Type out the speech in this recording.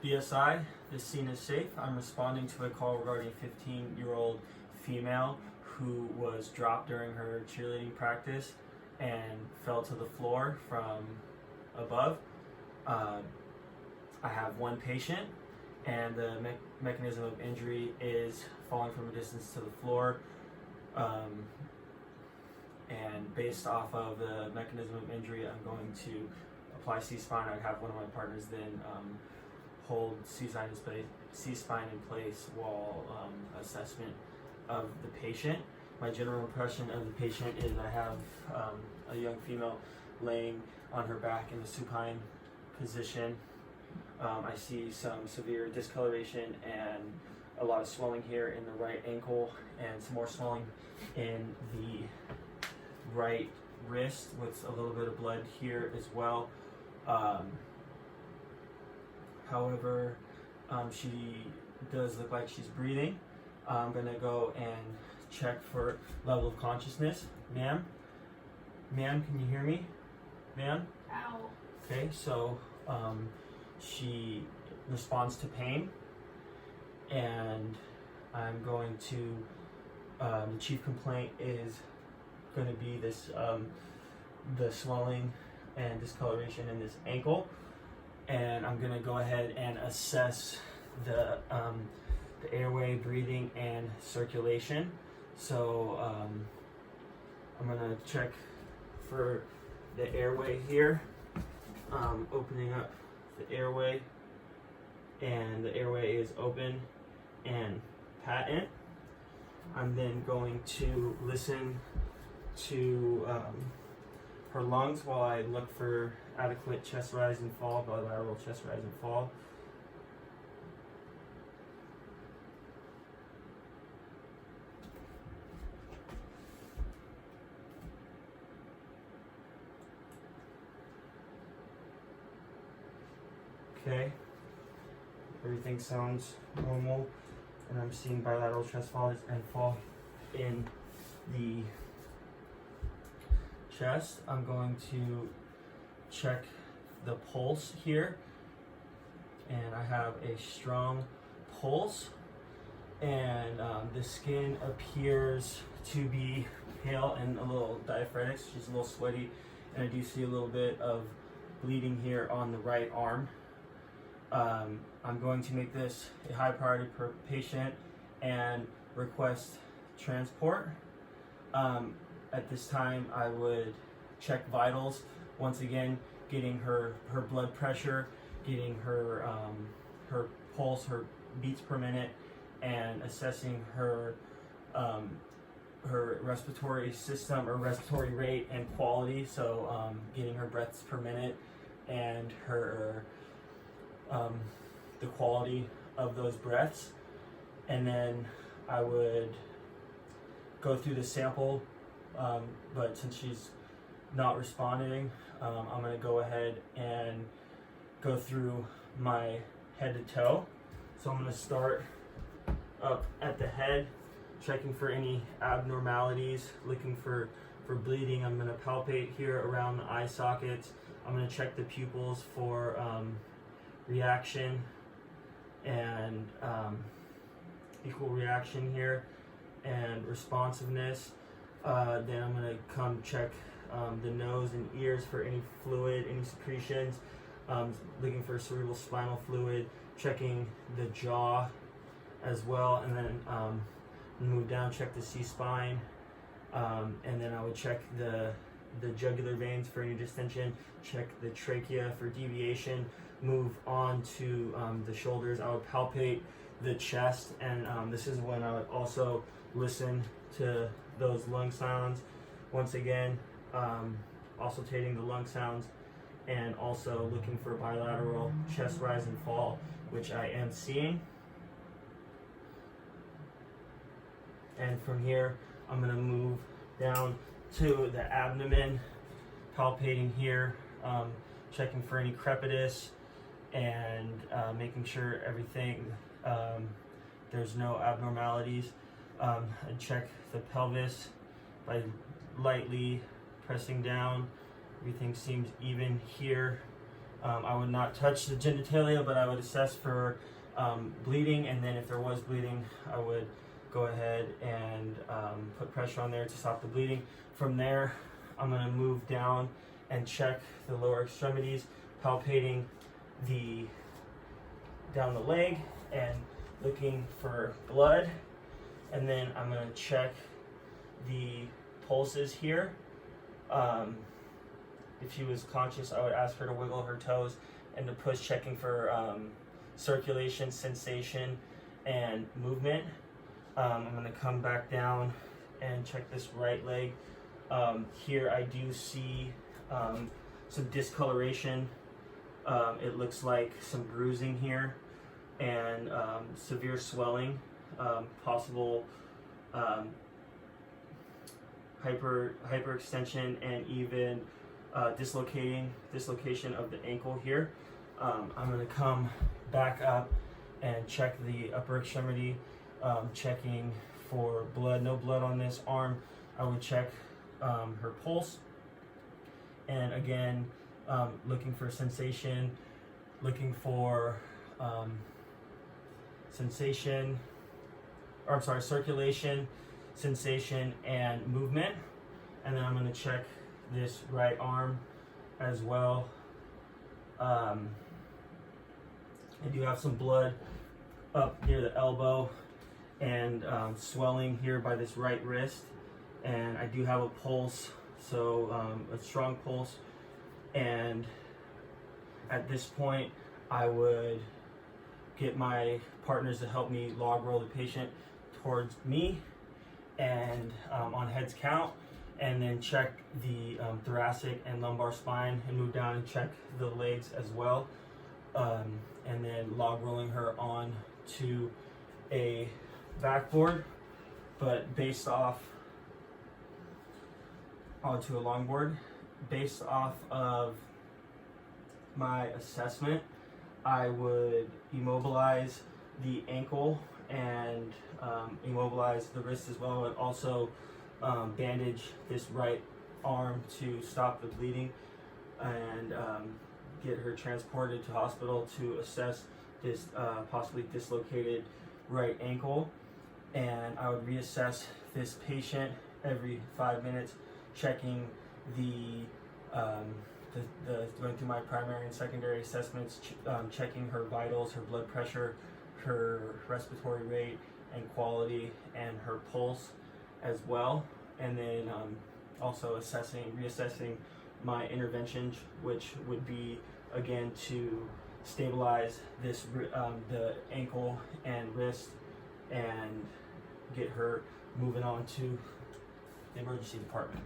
BSI, this scene is safe. I'm responding to a call regarding a 15-year-old female who was dropped during her cheerleading practice and fell to the floor from above. I have one patient, and the mechanism of injury is falling from a distance to the floor. And based off of the mechanism of injury, I'm going to apply C-spine. I'd have one of my partners then hold C-spine in place while assessment of the patient. My general impression of the patient is I have a young female laying on her back in the supine position. I see some severe discoloration and a lot of swelling here in the right ankle and some more swelling in the right wrist with a little bit of blood here as well. However, she does look like she's breathing. I'm gonna go and check for level of consciousness. Ma'am, can you hear me? Ma'am? Ow. Okay, so she responds to pain, and I'm going to, the chief complaint is going to be this, the swelling and discoloration in this ankle, and I'm going to go ahead and assess the airway, breathing, and circulation. So I'm going to check for the airway here, opening up the airway, and the airway is open and patent. I'm then going to listen to her lungs while I look for adequate chest rise and fall, bilateral chest rise and fall. Okay, everything sounds normal, and I'm seeing bilateral chest fall and fall in the chest. I'm going to check the pulse here, and I have a strong pulse, and the skin appears to be pale and a little diaphoretic. She's a little sweaty, and I do see a little bit of bleeding here on the right arm. I'm going to make this a high priority per patient and request transport. At this time, I would check vitals. Once again, getting her blood pressure, getting her pulse, her beats per minute, and assessing her respiratory system or respiratory rate and quality. So getting her breaths per minute and her the quality of those breaths, and then I would go through the sample, but since she's not responding, I'm going to go ahead and go through my head to toe. So I'm going to start up at the head, checking for any abnormalities, looking for bleeding. I'm going to palpate here around the eye sockets. I'm going to check the pupils for reaction and equal reaction here and responsiveness. Then I'm going to come check the nose and ears for any fluid, any secretions, looking for cerebral spinal fluid, checking the jaw as well, and then move down, check the C-spine, and then I would check the jugular veins for any distension, check the trachea for deviation, move on to the shoulders. I would palpate the chest, and this is when I would also listen to those lung sounds. Once again, auscultating the lung sounds and also looking for bilateral chest rise and fall, which I am seeing. And from here, I'm going to move down to the abdomen, palpating here, checking for any crepitus, and making sure everything, there's no abnormalities. And check the pelvis by lightly pressing down. Everything seems even here. I would not touch the genitalia, but I would assess for bleeding, and then if there was bleeding, I would go ahead and put pressure on there to stop the bleeding. From there, I'm going to move down and check the lower extremities, palpating down the leg and looking for blood. And then I'm going to check the pulses here. If she was conscious, I would ask her to wiggle her toes and to push, checking for circulation, sensation, and movement. I'm going to come back down and check this right leg. Here I do see some discoloration. It looks like some bruising here and severe swelling, possible hyperextension, and even dislocation of the ankle here. I'm going to come back up and check the upper extremity, checking for blood. No blood on this arm. I would check her pulse, and again, looking for sensation, looking for circulation, sensation, and movement. And then I'm going to check this right arm as well. I do have some blood up near the elbow and swelling here by this right wrist, and I do have a pulse, so a strong pulse. And at this point, I would get my partners to help me log roll the patient towards me and on heads count, and then check the thoracic and lumbar spine, and move down and check the legs as well, and then log rolling her on to a backboard, but based off onto a longboard. Based off of my assessment, I would immobilize the ankle and immobilize the wrist as well, and also bandage this right arm to stop the bleeding, and get her transported to hospital to assess this possibly dislocated right ankle. And I would reassess this patient every 5 minutes, checking going through my primary and secondary assessments, checking her vitals, her blood pressure, her respiratory rate and quality, and her pulse as well. And then also reassessing my interventions, which would be again to stabilize this the ankle and wrist, and get her moving on to the emergency department.